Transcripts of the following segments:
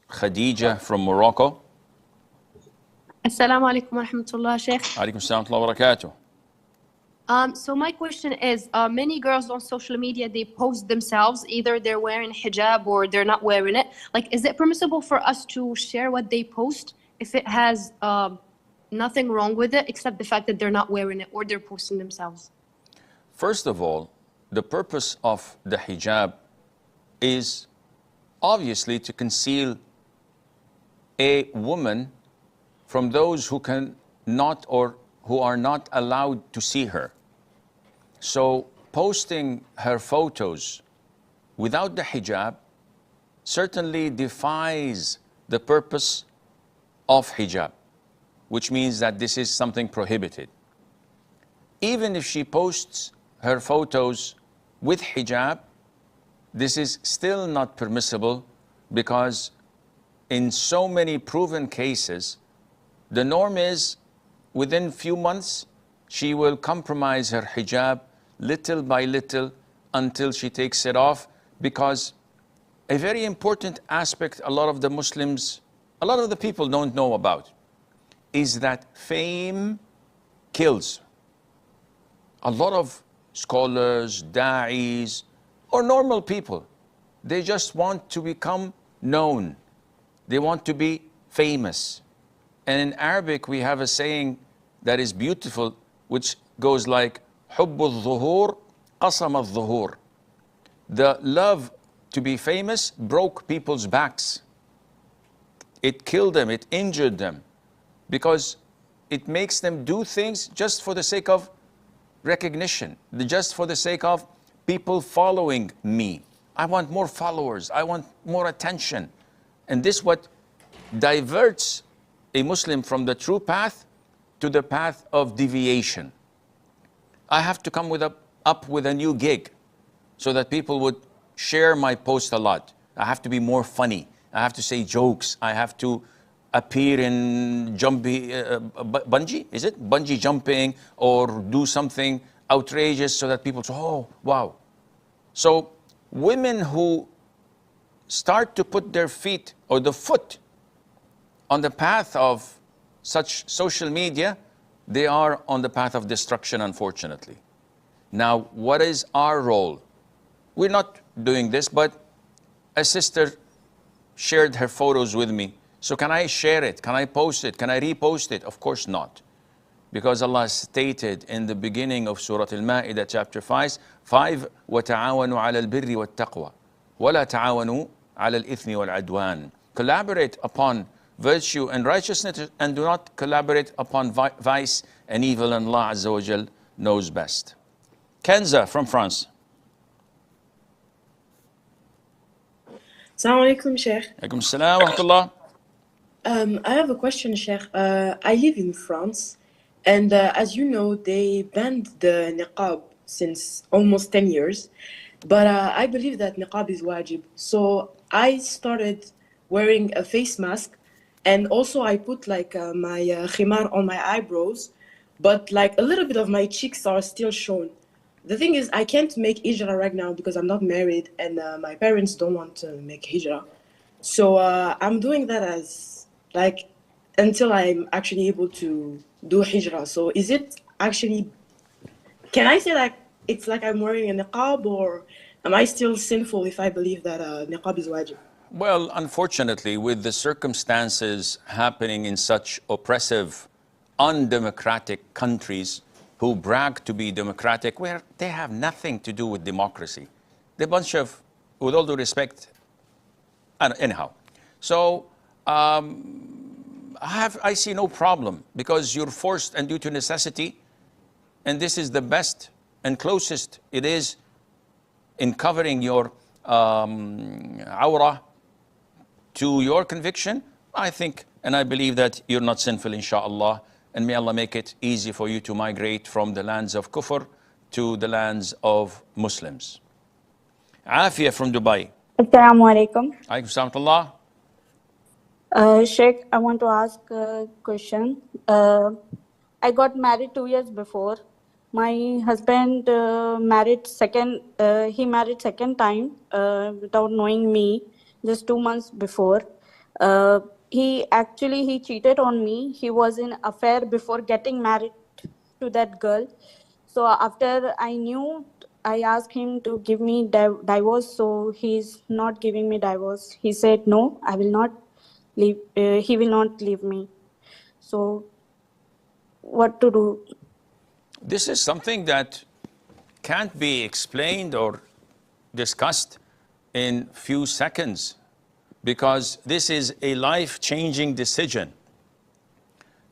Khadija from Morocco. Assalamu alaikum wa rahmatullah, Sheikh. Alaikum assalam wa barakatuh. So my question is, many girls on social media, they post themselves, either they're wearing hijab or they're not wearing it. Like, is it permissible for us to share what they post if it has nothing wrong with it except the fact that they're not wearing it or they're posting themselves? First of all, the purpose of the hijab is obviously to conceal a woman from those who can not or who are not allowed to see her. So posting her photos without the hijab certainly defies the purpose of hijab, which means that this is something prohibited. Even if she posts her photos with hijab, this is still not permissible, because in so many proven cases, the norm is within few months, she will compromise her hijab little by little until she takes it off, because a very important aspect a lot of the Muslims, a lot of the people don't know about is that fame kills. A lot of scholars, da'is, or normal people, they just want to become known. They want to be famous. And in Arabic, we have a saying that is beautiful, which goes like, حُبُّ الظُّهُورِ قَصَمَ الظُّهُورِ. The love to be famous broke people's backs. It killed them, it injured them, because it makes them do things just for the sake of recognition, just for the sake of people following me. I want more followers, I want more attention. And this what diverts a Muslim from the true path to the path of deviation. I have to come up with a new gig so that people would share my post a lot. I have to be more funny. I have to say jokes. I have to appear in bungee, is it? Bungee jumping, or do something outrageous so that people say, oh, wow. So women who start to put their feet or the foot on the path of such social media, they are on the path of destruction, unfortunately. Now, what is our role? We're not doing this, but a sister shared her photos with me. So can I share it? Can I post it? Can I repost it? Of course not. Because Allah stated in the beginning of Surah Al-Ma'idah chapter 5, وَتَعَاوَنُوا عَلَى الْبِرِّ وَالتَّقْوَى وَلَا تَعَاوَنُوا عَلَى الْإِثْمِ وَالْعَدْوَانِ. Collaborate upon virtue and righteousness, and do not collaborate upon vice and evil, and Allah Azza wa Jal knows best. Kenza from France. Assalamu alaikum, Sheikh. Alaikum assalam wa rahmatullah. I have a question, Sheikh. I live in France, and as you know, they banned the niqab since almost 10 years. But I believe that niqab is wajib. So I started wearing a face mask, and also I put like my khimar on my eyebrows, but like a little bit of my cheeks are still shown. The thing is, I can't make hijrah right now because I'm not married, and my parents don't want to make hijrah. So I'm doing that as like until I'm actually able to do hijrah. So is it actually, can I say like it's like I'm wearing a niqab, or am I still sinful if I believe that niqab is wajib? Well, unfortunately, with the circumstances happening in such oppressive, undemocratic countries who brag to be democratic, where they have nothing to do with democracy. They're a bunch of, with all due respect, anyhow. So I see no problem, because you're forced and due to necessity, and this is the best and closest it is in covering your awrah to your conviction. I think and I believe that you're not sinful, inshallah, and may Allah make it easy for you to migrate from the lands of kufr to the lands of Muslims. Afia from Dubai. Assalamu alaikum. Alaikum salam wa rahmatullah. Sheikh, I want to ask a question. I got married 2 years before. My husband married second time without knowing me, just 2 months before. He cheated on me. He was in affair before getting married to that girl. So after I knew, I asked him to give me divorce. So he's not giving me divorce. He said, no, I will not leave. He will not leave me. So what to do? This is something that can't be explained or discussed in few seconds, because this is a life-changing decision.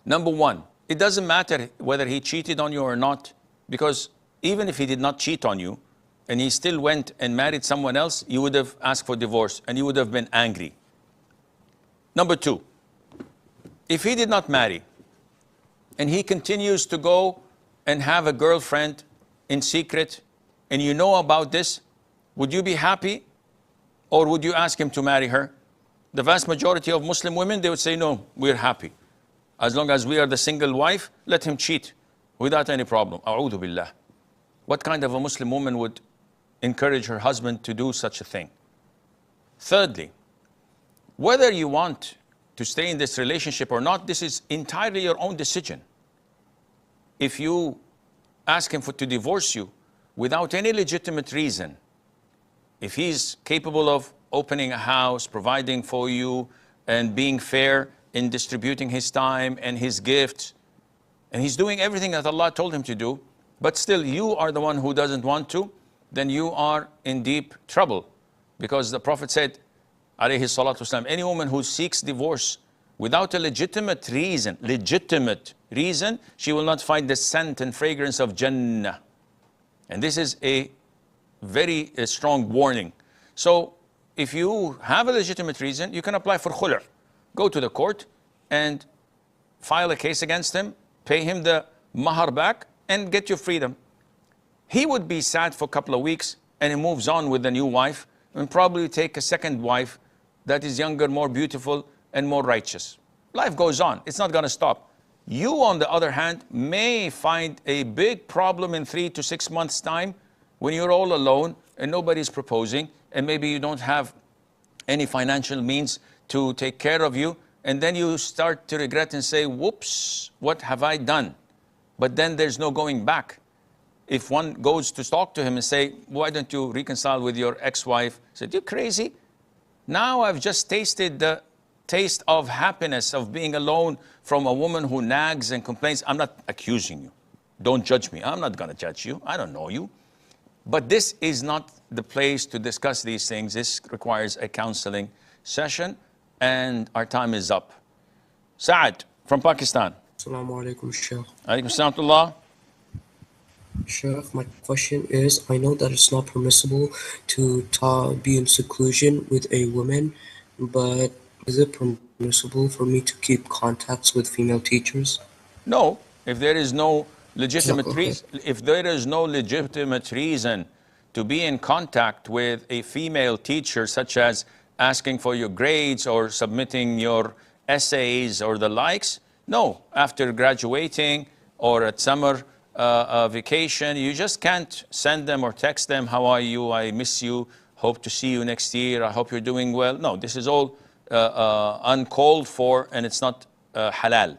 Number one, it doesn't matter whether he cheated on you or not, because even if he did not cheat on you and he still went and married someone else, you would have asked for divorce and you would have been angry. Number two, if he did not marry and he continues to go and have a girlfriend in secret and you know about this, would you be happy or would you ask him to marry her? The vast majority of Muslim women, they would say, no, we're happy. As long as we are the single wife, let him cheat without any problem. A'udhu billah. What kind of a Muslim woman would encourage her husband to do such a thing? Thirdly, whether you want to stay in this relationship or not, this is entirely your own decision. If you ask him to divorce you without any legitimate reason, if he's capable of opening a house, providing for you, and being fair in distributing his time and his gifts, and he's doing everything that Allah told him to do, but still you are the one who doesn't want to, then you are in deep trouble. Because the Prophet said, alayhi salatu wasalam, any woman who seeks divorce without a legitimate reason, she will not find the scent and fragrance of Jannah. And this is a very strong warning. So if you have a legitimate reason, you can apply for Khula. Go to the court and file a case against him, pay him the mahar back, and get your freedom. He would be sad for a couple of weeks and he moves on with a new wife and probably take a second wife that is younger, more beautiful, and more righteous. Life goes on. It's not going to stop. You, on the other hand, may find a big problem in 3 to 6 months' time when you're all alone and nobody's proposing, and maybe you don't have any financial means to take care of you, and then you start to regret and say, whoops, what have I done? But then there's no going back. If one goes to talk to him and say, why don't you reconcile with your ex-wife? He said, you crazy? Now I've just tasted the taste of happiness of being alone from a woman who nags and complains. I'm not accusing you. Don't judge me. I'm not going to judge you. I don't know you. But this is not the place to discuss these things. This requires a counseling session, and our time is up. Saad from Pakistan. Assalamu alaikum, Sheikh. Alaikum salam. Sheikh, my question is, I know that it's not permissible to be in seclusion with a woman, but is it permissible for me to keep contacts with female teachers? No, if there is no legitimate Okay. reason, if there is no legitimate reason to be in contact with a female teacher, such as asking for your grades or submitting your essays or the likes, no. After graduating or at summer vacation, you just can't send them or text them, how are you, I miss you, hope to see you next year, I hope you're doing well. No, this is all uncalled for, and it's not halal.